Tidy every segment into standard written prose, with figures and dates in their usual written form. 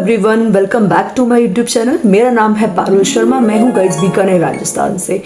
Everyone, welcome back to my YouTube channel. मेरा नाम है पारुल शर्मा। मैं हूँ गाइज बीकानेर राजस्थान से।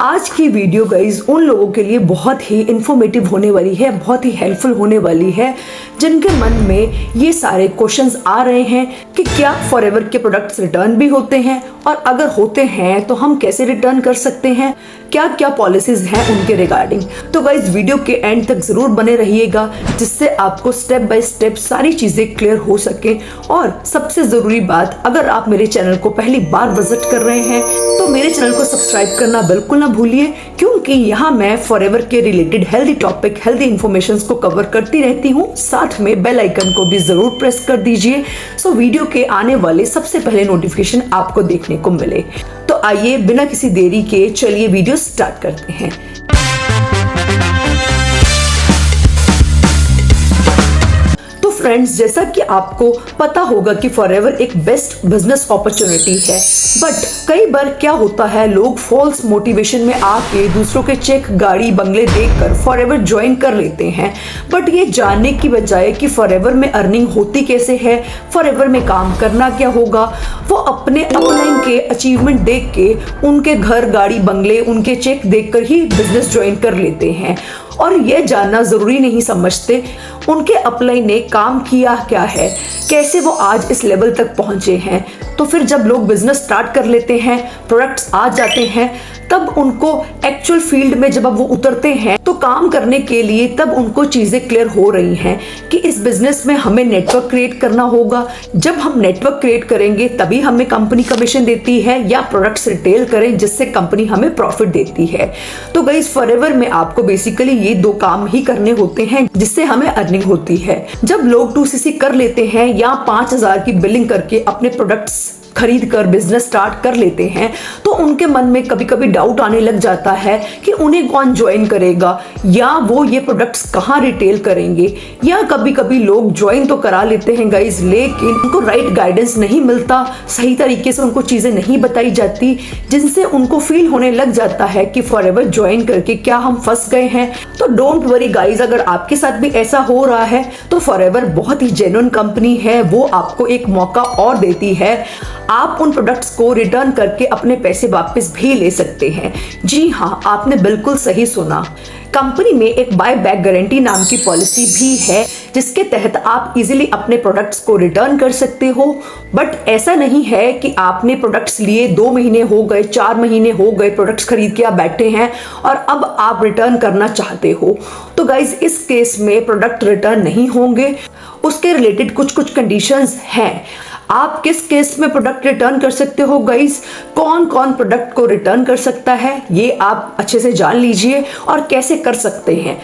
आज की वीडियो गाइज उन लोगों के लिए बहुत ही इंफॉर्मेटिव होने वाली है, बहुत ही हेल्पफुल होने वाली है जिनके मन में ये सारे क्वेश्चंस आ रहे हैं कि क्या फॉरएवर के प्रोडक्ट्स रिटर्न भी होते हैं, और अगर होते हैं तो हम कैसे रिटर्न कर सकते हैं, क्या क्या पॉलिसीज हैं उनके रिगार्डिंग। तो गाइज वीडियो के एंड तक जरूर बने रहिएगा जिससे आपको स्टेप बाय स्टेप सारी चीजें क्लियर हो सके। और सबसे जरूरी बात, अगर आप मेरे चैनल को पहली बार विजिट कर रहे हैं तो मेरे चैनल को सब्सक्राइब करना बिल्कुल ना भूलिए, क्योंकि यहाँ मैं फॉरएवर के related healthy topic, healthy information को कवर करती रहती हूँ। साथ में बेल आइकन को भी जरूर प्रेस कर दीजिए सो वीडियो के आने वाले सबसे पहले नोटिफिकेशन आपको देखने को मिले। तो आइए बिना किसी देरी के चलिए वीडियो स्टार्ट करते हैं। फ्रेंड्स, जैसा कि आपको पता होगा कि फॉरएवर एक बेस्ट बिजनेस अपॉर्चुनिटी है, बट कई बार क्या होता है, लोग फॉल्स मोटिवेशन में आके दूसरों के चेक, गाड़ी, बंगले देखकर फॉरएवर ज्वाइन कर लेते हैं। बट ये जानने की बजाय कि फॉरएवर में अर्निंग होती कैसे है, फॉरएवर में काम करना क्या होगा, वो अपने अपलाइन के अचीवमेंट देख के, उनके घर, गाड़ी, बंगले, उनके चेक देखकर ही बिजनेस ज्वाइन कर लेते हैं और ये जानना जरूरी नहीं समझते उनके अपलाइन ने काम किया क्या है, कैसे वो आज इस लेवल तक पहुंचे हैं। तो फिर जब लोग बिजनेस स्टार्ट कर लेते हैं, प्रोडक्ट्स आ जाते हैं, तब उनको एक्चुअल फील्ड में जब वो उतरते हैं तो काम करने के लिए तब उनको चीजें क्लियर हो रही हैं कि इस बिजनेस में हमें नेटवर्क क्रिएट करना होगा। जब हम नेटवर्क क्रिएट करेंगे तभी हमें कंपनी कमीशन देती है, या प्रोडक्ट्स रिटेल करें जिससे कंपनी हमें प्रॉफिट देती है। तो गाइस, फॉरएवर में आपको बेसिकली ये दो काम ही करने होते हैं जिससे हमें अर्निंग होती है। जब लोग 2cc कर लेते हैं या 5000 की बिलिंग करके अपने प्रोडक्ट्स खरीद कर बिजनेस स्टार्ट कर लेते हैं तो उनके मन में कभी कभी डाउट आने लग जाता है कि उन्हें कौन ज्वाइन करेगा, या वो ये प्रोडक्ट्स कहाँ रिटेल करेंगे। या कभी कभी लोग ज्वाइन तो करा लेते हैं गाइज, लेकिन उनको राइट गाइडेंस नहीं मिलता, सही तरीके से उनको चीजें नहीं बताई जाती, जिनसे उनको फील होने लग जाता है कि फॉरएवर ज्वाइन करके क्या हम फंस गए हैं। तो डोंट वरी गाइज, अगर आपके साथ भी ऐसा हो रहा है तो फॉरएवर बहुत ही जेन्युइन कंपनी है, वो आपको एक मौका और देती है। आप उन प्रोडक्ट्स को रिटर्न करके अपने पैसे वापस भी ले सकते हैं। जी हाँ, आपने बिल्कुल सही सुना। कंपनी में एक बाय बैक गारंटी नाम की पॉलिसी भी है जिसके तहत आप इजीली अपने प्रोडक्ट्स को रिटर्न कर सकते हो। बट ऐसा नहीं है कि आपने प्रोडक्ट्स लिए 2 महीने हो गए, 4 महीने हो गए, प्रोडक्ट्स खरीद के आप बैठे हैं और अब आप रिटर्न करना चाहते हो। तो गाइज, इस केस में प्रोडक्ट रिटर्न नहीं होंगे। उसके रिलेटेड कुछ कंडीशंस हैं। आप किस केस में प्रोडक्ट रिटर्न कर सकते हो गाइस, कौन कौन प्रोडक्ट को रिटर्न कर सकता है, ये आप अच्छे से जान लीजिए और कैसे कर सकते हैं।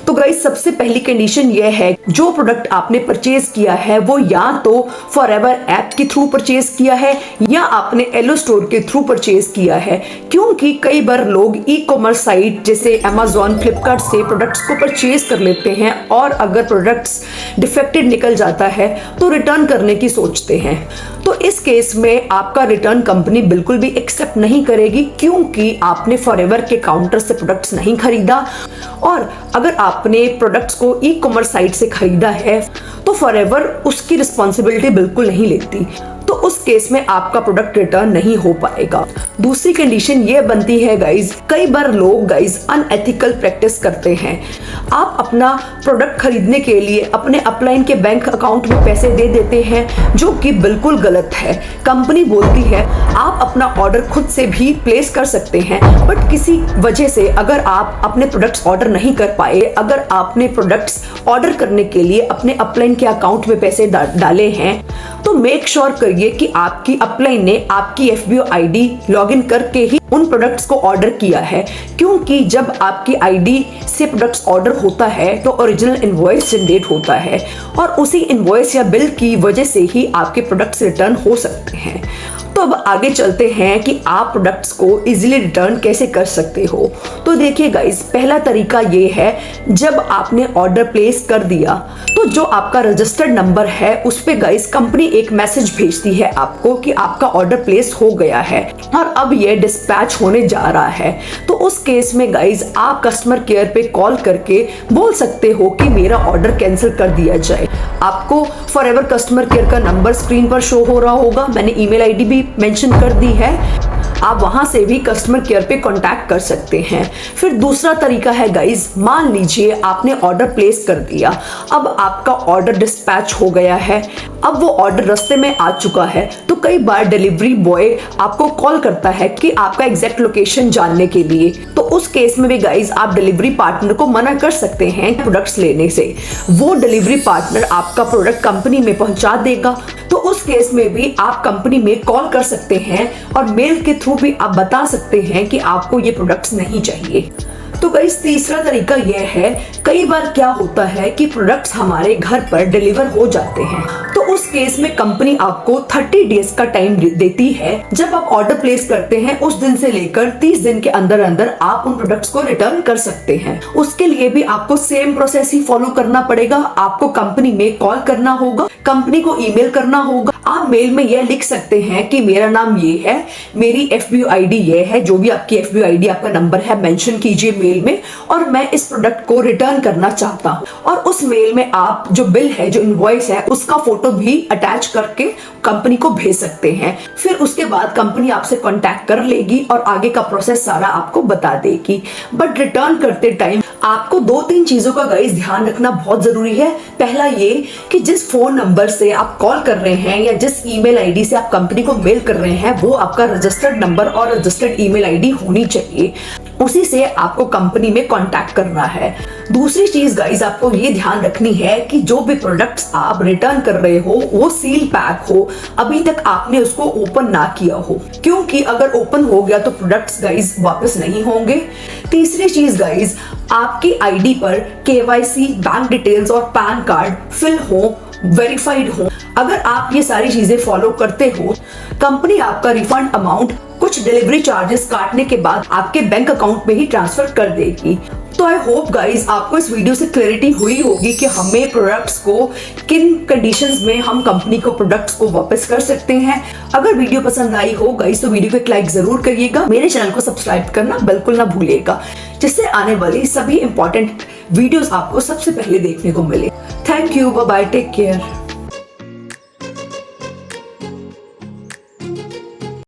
तो गाइस, सबसे पहली कंडीशन ये है, जो प्रोडक्ट आपने परचेज किया है वो या तो फॉरएवर ऐप के थ्रू परचेज किया है या आपने एलो स्टोर के थ्रू परचेज किया है। क्योंकि कई बार लोग ई कॉमर्स साइट जैसे अमेजॉन, फ्लिपकार्ट से प्रोडक्ट्स को परचेज कर लेते हैं और अगर प्रोडक्ट्स डिफेक्टेड निकल जाता है तो रिटर्न करने की सोचते हैं। तो इस केस में आपका रिटर्न कंपनी बिल्कुल भी एक्सेप्ट नहीं करेगी, क्योंकि आपने फॉरएवर के काउंटर से प्रोडक्ट्स नहीं खरीदा। और अगर आपने प्रोडक्ट्स को ई कॉमर्स साइट से खरीदा है तो फॉरएवर उसकी रिस्पॉन्सिबिलिटी बिल्कुल नहीं लेती, तो उस केस में आपका प्रोडक्ट रिटर्न नहीं हो पाएगा। दूसरी कंडीशन ये बनती है गाइज, कई बार लोग गाइज अनएथिकल प्रैक्टिस करते हैं। आप अपना प्रोडक्ट खरीदने के लिए अपने अपलाइन के बैंक अकाउंट में पैसे दे देते हैं, जो कि बिल्कुल गलत है। कंपनी बोलती है आप अपना ऑर्डर खुद से भी प्लेस कर सकते हैं, बट किसी वजह से अगर आप अपने प्रोडक्ट्स ऑर्डर नहीं कर पाए, अगर आपने प्रोडक्ट्स ऑर्डर करने के लिए अपने अपलाइन के अकाउंट में पैसे डाले हैं, तो मेक श्योर करिए कि आपकी अपलाइन ने आपकी FBO ID लॉगिन करके ही उन प्रोडक्ट्स को ऑर्डर किया है। क्योंकि जब आपकी ID से प्रोडक्ट्स ऑर्डर होता है तो ओरिजिनल इनवॉइस जनरेट होता है और उसी इनवॉइस या बिल की वजह से ही आपके प्रोडक्ट्स रिटर्न हो सकते हैं। तो तो अब आगे चलते हैं कि आप प्रोडक्ट्स को इजीली रिटर्न कैसे कर सकते हो। तो देखिए गाइस, पहला तरीका ये है, जब आपने ऑर्डर प्लेस कर दिया तो जो आपका रजिस्टर्ड नंबर है उस पे गाइस कंपनी एक मैसेज भेजती है आपको कि आपका ऑर्डर प्लेस हो गया है और अब ये डिस्पैच होने जा रहा है। तो उस केस में गाइस आप कस्टमर केयर पे कॉल करके बोल सकते हो कि मेरा ऑर्डर कैंसिल कर दिया जाए। आपको फॉरएवर कस्टमर केयर का नंबर स्क्रीन पर शो हो रहा होगा, मैंने ईमेल आईडी भी मेंशन कर दी है, आप वहां से भी कस्टमर केयर पे कांटेक्ट कर सकते हैं। फिर दूसरा तरीका है गाइस, मान लीजिए आपने ऑर्डर प्लेस कर दिया, अब आपका ऑर्डर डिस्पैच हो गया है, अब वो ऑर्डर रास्ते में आ चुका है, तो कई बार डिलीवरी बॉय आपको कॉल करता है कि आपका एग्जैक्ट लोकेशन जानने के लिए। तो उस केस में भी गाइस आप डिलीवरी पार्टनर को मना कर सकते हैं प्रोडक्ट्स लेने से, वो डिलीवरी पार्टनर आपका प्रोडक्ट कंपनी में पहुंचा देगा। तो उस केस में भी आप कंपनी में कॉल कर सकते हैं और मेल के थ्रू भी आप बता सकते हैं कि आपको ये प्रोडक्ट्स नहीं चाहिए। तो गाइस तीसरा तरीका यह है, कई बार क्या होता है कि प्रोडक्ट्स हमारे घर पर डिलीवर हो जाते हैं, तो उस केस में कंपनी आपको 30 डेज का टाइम देती है। जब आप ऑर्डर प्लेस करते हैं उस दिन से लेकर 30 दिन के अंदर अंदर आप उन प्रोडक्ट्स को रिटर्न कर सकते हैं। उसके लिए भी आपको सेम प्रोसेस ही फॉलो करना पड़ेगा। आपको कंपनी में कॉल करना होगा, कंपनी को ईमेल करना होगा। आप मेल में यह लिख सकते हैं कि मेरा नाम ये है, मेरी FBO ID ये है, जो भी आपकी FBO ID आपका नंबर है मेंशन कीजिए मेल में, और मैं इस प्रोडक्ट को रिटर्न करना चाहता हूँ। और उस मेल में आप जो बिल है, जो इनवॉइस है, उसका फोटो भी अटैच करके कंपनी को भेज सकते हैं। फिर उसके बाद कंपनी आपसे कांटेक्ट कर लेगी और आगे का प्रोसेस सारा आपको बता देगी। बट रिटर्न करते टाइम आपको 2-3 चीजों का गाइस ध्यान रखना बहुत जरूरी है। पहला ये कि जिस फोन नंबर से आप कॉल कर रहे हैं या जिस ईमेल आईडी से आप कंपनी को मेल कर रहे हैं, वो आपका रजिस्टर्ड नंबर और रजिस्टर्ड ईमेल आईडी होनी चाहिए, उसी से आपको कंपनी में कांटेक्ट करना है। दूसरी चीज गाइस आपको ये ध्यान रखनी है कि जो भी प्रोडक्ट्स आप रिटर्न कर रहे हो वो सील पैक हो, अभी तक आपने उसको ओपन ना किया हो, क्योंकि अगर ओपन हो गया तो प्रोडक्ट्स गाइस वापस नहीं होंगे। तीसरी चीज गाइस, आपकी आईडी पर KYC, बैंक डिटेल्स और पैन कार्ड फिल हो, वेरीफाइड हो। अगर आप ये सारी चीजें फॉलो करते हो, कंपनी आपका रिफंड अमाउंट कुछ डिलीवरी चार्जेस काटने के बाद आपके बैंक अकाउंट में ही ट्रांसफर कर देगी। तो आई होप गाइस आपको इस वीडियो से क्लैरिटी हुई होगी कि हमें प्रोडक्ट्स को किन कंडीशंस में हम कंपनी को प्रोडक्ट्स को वापस कर सकते हैं। अगर वीडियो पसंद आई हो गाइस तो वीडियो को एक लाइक जरूर करिएगा, मेरे चैनल को सब्सक्राइब करना बिल्कुल ना भूलिएगा, जिससे आने वाली सभी इंपॉर्टेंट वीडियोस आपको सबसे पहले देखने को मिले। Thank you, bye bye, take care.